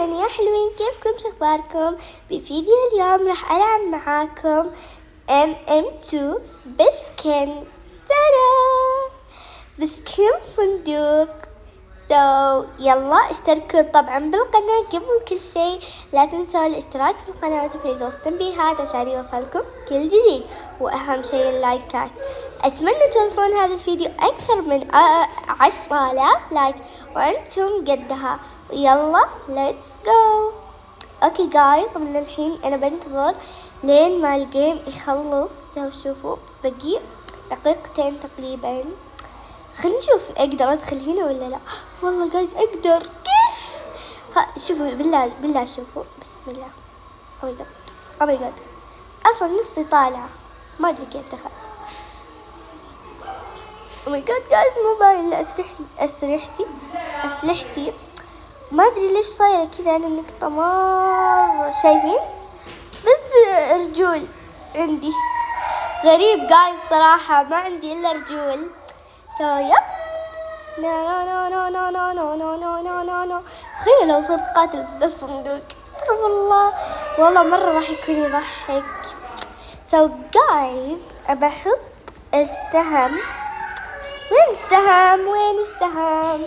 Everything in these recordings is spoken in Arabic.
أهلا يا حلوين، كيفكم؟ شخباركم؟ بفيديو اليوم راح ألعب معاكم MM2 بسكن. ترى بسكن صندوق. يلا اشتركوا طبعا بالقناة. قبل كل شيء لا تنسوا الاشتراك في القناة وتفعيل جرس التنبيهات عشان يوصلكم كل جديد، وأهم شيء اللايكات. أتمنى توصلون هذا الفيديو أكثر من 10,000 لايك وأنتم قدها. يلا ليتس جو. اوكي جايز، طبعا الحين أنا بنتظر لين ما الجيم يخلص. شوفوا بقي دقيقتين تقريبا. خلينا نشوف اقدر ادخل هنا ولا لا. والله جايز اقدر. كيف؟ شوفوا بالله شوفوا. بسم الله. او ماي جاد، او ماي جاد، اصلا نصي طالعه، ما ادري كيف دخلت. او ماي جاد جايز، مو باين لا اسلحتي ما ادري ليش صايره كذا. انا النقطه مره شايفين بس رجول عندي. غريب جايز صراحه، ما عندي الا رجول. يب. نو. تخيل لو صرت قاتل في الصندوق. استغفر الله، والله مرة راح يكون يضحك. جايز أبى أحط السهم. وين السهم؟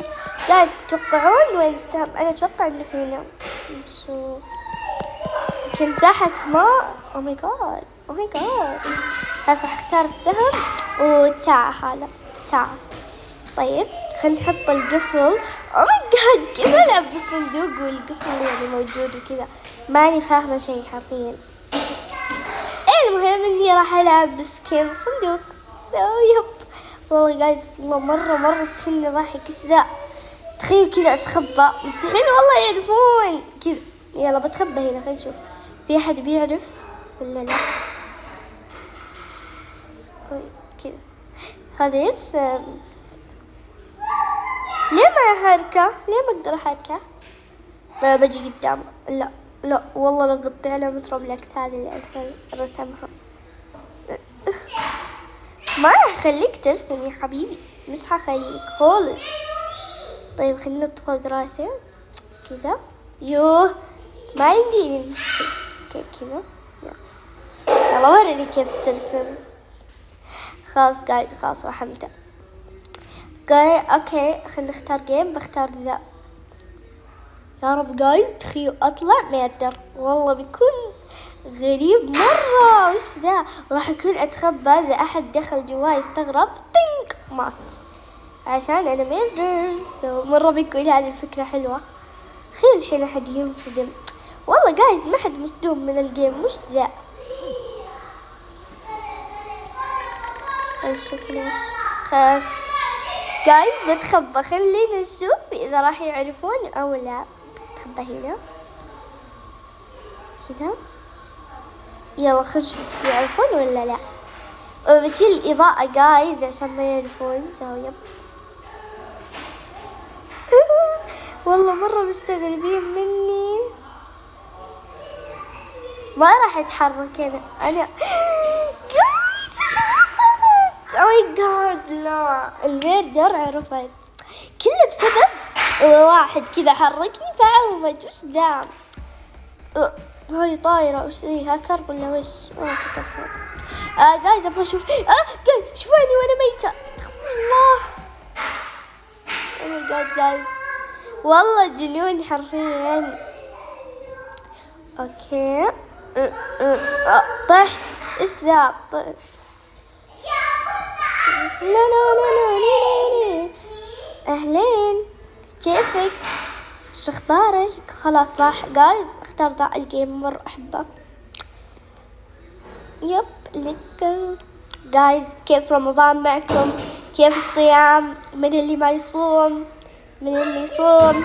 جايز تتوقعون وين السهم؟ أنا أتوقع إنه هنا. نشوف. يمكن تحت ماء. أو ماي جاد. هسه راح أختار السهم هذا تعال. طيب خلينا نحط القفل. او ماي جاد، كيف العب بالصندوق والقفل يعني موجود وكذا؟ ماني فاهمه شيء حرفيا. المهم اني راح العب بسكن صندوق. يب. والله جايز، والله مره سكني ضحك. ايش ذا؟ تخيل كذا اتخبى، مستحيل والله يعرفون كذا. يلا بتخبى هنا، خلينا نشوف في احد بيعرف ولا لا. كذا هذا يرسم. ليه ما أحركه؟ ليه ما أقدر أحركه؟ بجي قدام. لا والله لو قطي علامة روبلكس هذه اللي رسمها. ما راح أخليك ترسم يا حبيبي، مش حخليك خالص. طيب خلينا نحط فوق راسي كذا. يوه ما يمديني كذا. يلا وريني كيف ترسم. خلاص جايز، خلاص راح أبدأ. اوكي خلينا نختار جيم. بختار ذا. يا رب جايز تخيل اطلع ميردر. والله بيكون غريب مرة. وش ذا؟ راح يكون اتخبى، اذا احد دخل جوا يستغرب تنك مات عشان انا ميردر. مرة بيكون هذه الفكرة حلوة. خير الحين احد ينصدم. والله جايز ما حد مصدوم من الجيم. وش ذا؟ نشوف ليش. خلاص جايز بتخبى. خلينا نشوف إذا راح يعرفون أو لا. تخبى هنا كذا. يلا خلينا نشوف يعرفون ولا لا. بشيل الإضاءة جايز عشان ما يعرفون. يب. والله مرة مستغربين مني. ما راح أتحرك أنا. او ماي جاد، لا الميردر عرفت كله بسبب واحد كذا حركني فعرفت. وش ذا؟ هاي طايرة. وش ذي؟ هاكر ولا وش؟ ما تتصل. جايز ابغى اشوف. جايز شوفوني وانا ميتة. استغفر الله. او ماي جاد جايز، والله جنون حرفيا. اوكي طحت. ايش ذا؟ طحت. لا. أهلين، كيفك؟ شو اخبارك؟ خلاص راح جايز اختار ذا الجيم، مرة احبه. يب ليتس جو. جايز كيف رمضان معكم؟ كيف الصيام؟ من اللي ما يصوم؟ من اللي يصوم؟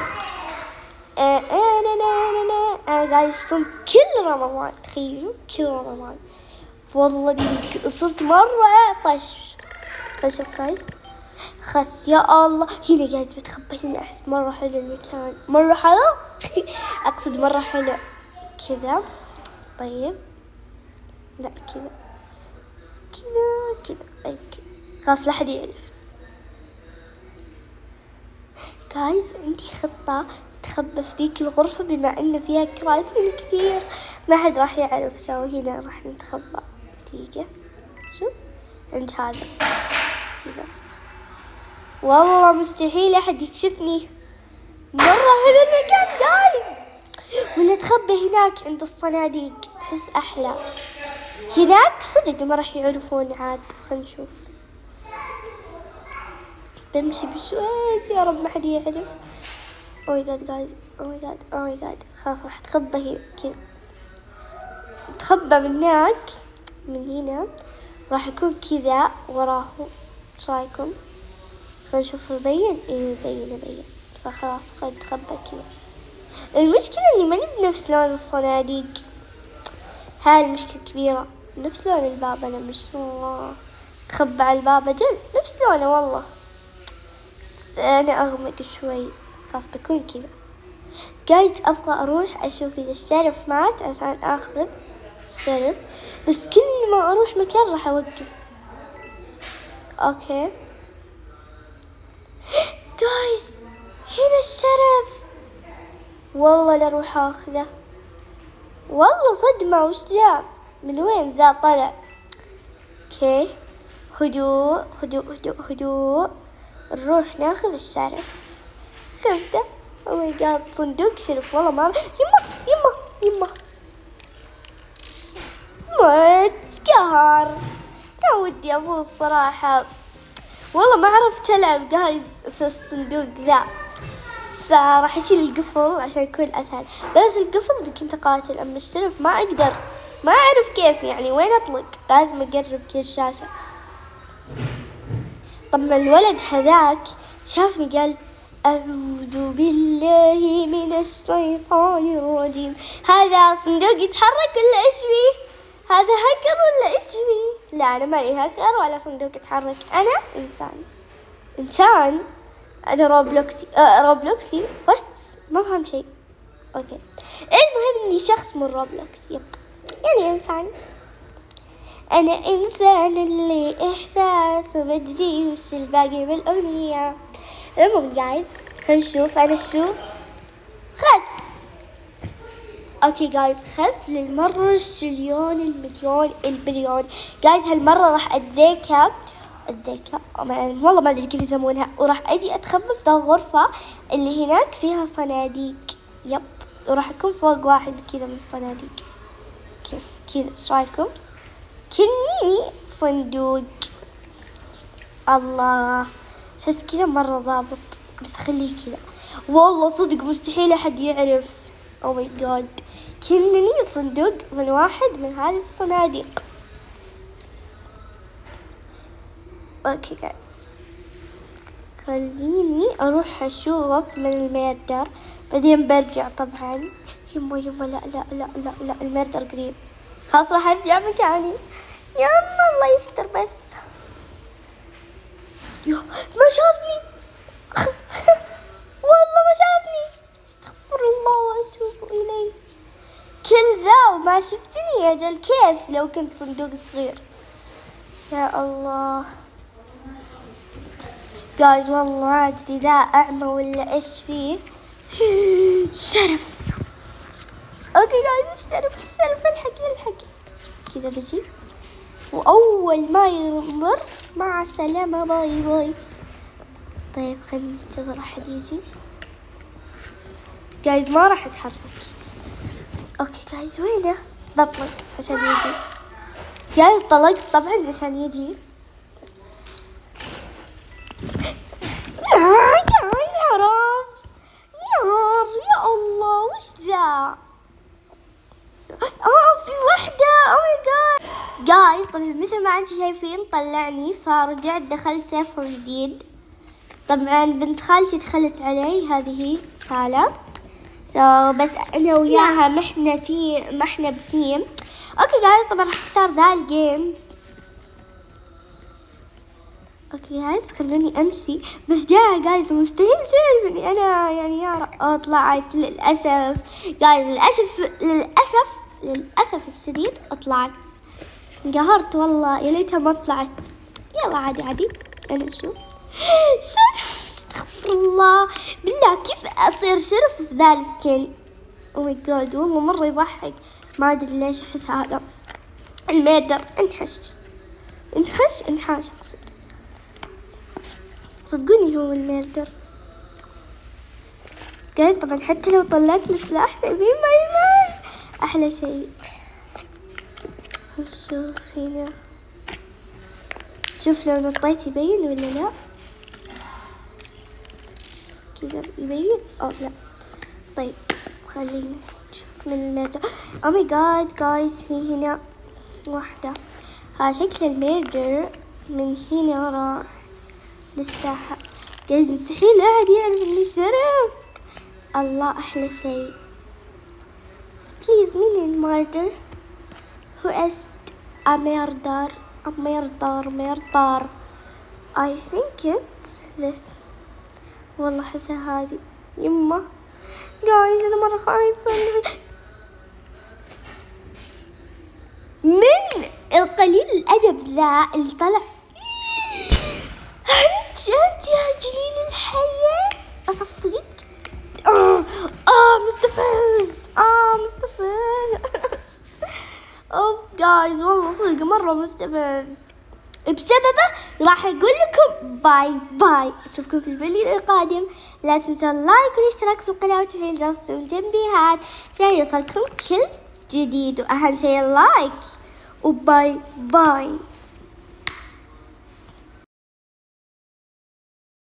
انا جايز صمت كل رمضان. تخيلوا كل رمضان. والله صرت مرة اعطش. شوف جايز. خس يا الله. هنا جايز بتخبى هنا. أحس مرة حلو المكان، مرة حلو. أقصد مرة حلو كذا. طيب لا كذا أي كذا. خلاص لا حد يعرف. جايز عندي خطة نتخبى في ذيك الغرفة بما إن فيها كراتين كثير ما حد راح يعرف، سو هنا راح نتخبى. دقيقة شوف عند هذا كذا، والله مستحيل أحد يكشفني، مرة حلو المكان جايز. ولا نتخبى هناك عند الصناديق، أحس أحلى هناك صدق ما راح يعرفون عاد. خلينا نشوف، بمشي بشويش يا رب ما حد يعرف. Oh my god guys, oh my god, oh my god. خلاص راح اتخبى هي كذا، اتخبى من هناك، من هنا راح يكون كذا وراه. ايش رايكم؟ خلينا نشوف يبين. ايه يبين. فخلاص خلينا نتخبى كذا. المشكلة اني ماني بنفس لون الصناديق، هاي المشكلة كبيرة. نفس لون الباب انا مش تخبى على الباب اجل نفس لونه والله، بس انا اغمق شوي. خلاص بكون كذا. قاعد ابغى اروح اشوف اذا الشرف مات عشان اخذ الشرف، بس كل ما اروح مكان راح اوقف. اوكي جايز هنا الشرف، والله لا اروح اخذه. والله صدمة، وش ذا؟ من وين ذا طلع؟ اوكي هدوء هدوء هدوء هدوء، نروح ناخذ الشرف. شفته؟ او ماي جاد صندوق شرف، والله ما يما ما تقهر. كان ودي افوز صراحة، والله ما عرفت العب جايز في الصندوق ذا، فراح اشيل القفل عشان يكون اسهل. بس القفل كنت اقاتل، اما الشرف ما اقدر، ما اعرف كيف يعني وين اطلق، لازم اقرب كذا الشاشة. طبعا الولد هذاك شافني قال أعوذ بالله من الشيطان الرجيم. هذا صندوق يتحرك ولا إيش فيه؟ هذا هكر ولا إيش فيه؟ لا أنا مالي هكر ولا صندوق يتحرك، أنا إنسان. أنا روبلوكسي وات ما فهم شيء. أوكي المهم إني شخص من روبلوكس، يب يعني إنسان. أنا إنسان اللي إحساس ومدري وش الباقي بالأغنية. المهم جايز خلينا نشوف أنا شو خس. أوكي جايز خس للمرة الشليون المليون البليون. جايز هالمرة راح أتذكر والله ما أدري كيف يسمونها، وراح أجي أتخبى في ذا الغرفة اللي هناك فيها صناديق. يب وراح أكون فوق واحد كذا من الصناديق كذا. إيش رايكم؟ كنيني صندوق. الله حس كذا مرة ضابط، بس خليه كذا. والله صدق مستحيل أحد يعرف. أو ماي جاد كنني صندوق من واحد من هذه الصناديق. اوكي جايز خليني اروح اشوف من الميردر بعدين برجع. طبعا يما لا الميردر قريب، خلاص راح ارجع مكاني. يما الله يستر بس. ما شافني والله ما شافني، استغفر الله واتوب اليه. كل ذا وما شفتني يا جل، كيف لو كنت صندوق صغير؟ يا الله جايز والله ما ادري ذا اعمى ولا ايش فيه. شرف. اوكي جايز الشرف الحق كذا بجي، واول ما يمر مع السلامة باي. طيب خلينا ننتظر احد يجي. جايز ما راح اتحرك. اوكي جايز وينه؟ بطلق عشان يجي. جايز طلقت طبعا عشان يجي. جايز حرام نار يا الله وش ذا؟ في وحدة. او ماي جاد جايز طبعا مثل ما انتم شايفين طلعني، فرجعت دخلت سيرفر جديد. طبعا بنت خالتي دخلت علي، هذه سالة. بس انا وياها ما احنا بتيم. اوكي جايز طبعا راح اختار ذا الجيم. اوكي جايز خلوني امشي، بس جاء جايز مستحيل تعرف اني انا يعني يا طلعت للاسف. جايز للاسف الشديد طلعت، انقهرت والله، يا ليتها ما طلعت. يلا عادي انا شو شرف. استغفر الله بالله كيف أصير شرف في ذا السكن. أو ماي جاد والله مرة يضحك. ما أدري ليش أحس هذا الميدر انحاش أقصد. صدقوني هو الميردر جايز. طبعا حتى لو طلعت السلاح تبين ما يبان. أحلى شيء. شوف هنا، شوف لو نطيت يبين ولا لا. كذا يبين أو لا. طيب خلينا نشوف من الميردر. أو ماي جاد جايز في هنا واحدة. ها شكل الميردر من هنا راح للساحة. جايز مستحيل أحد يعرف إني شرف. الله أحلى شيء. بليز مين الميردر؟ Who is a murder? I think it's this. والله حسها هذه يمه. جايز أنا مرة خايفة. من القليل الأدب ذا اللي طلع. أنت يا جليل الحياة أصفقك. مستفز. اوف جايز والله صدق مرة مستفز. بسببه راح اقول لكم باي. اشوفكم في الفيديو القادم. لا تنسوا اللايك والاشتراك في القناة وتفعيل جرس التنبيهات عشان يوصلكم كل جديد، واهم شيء اللايك. وباي.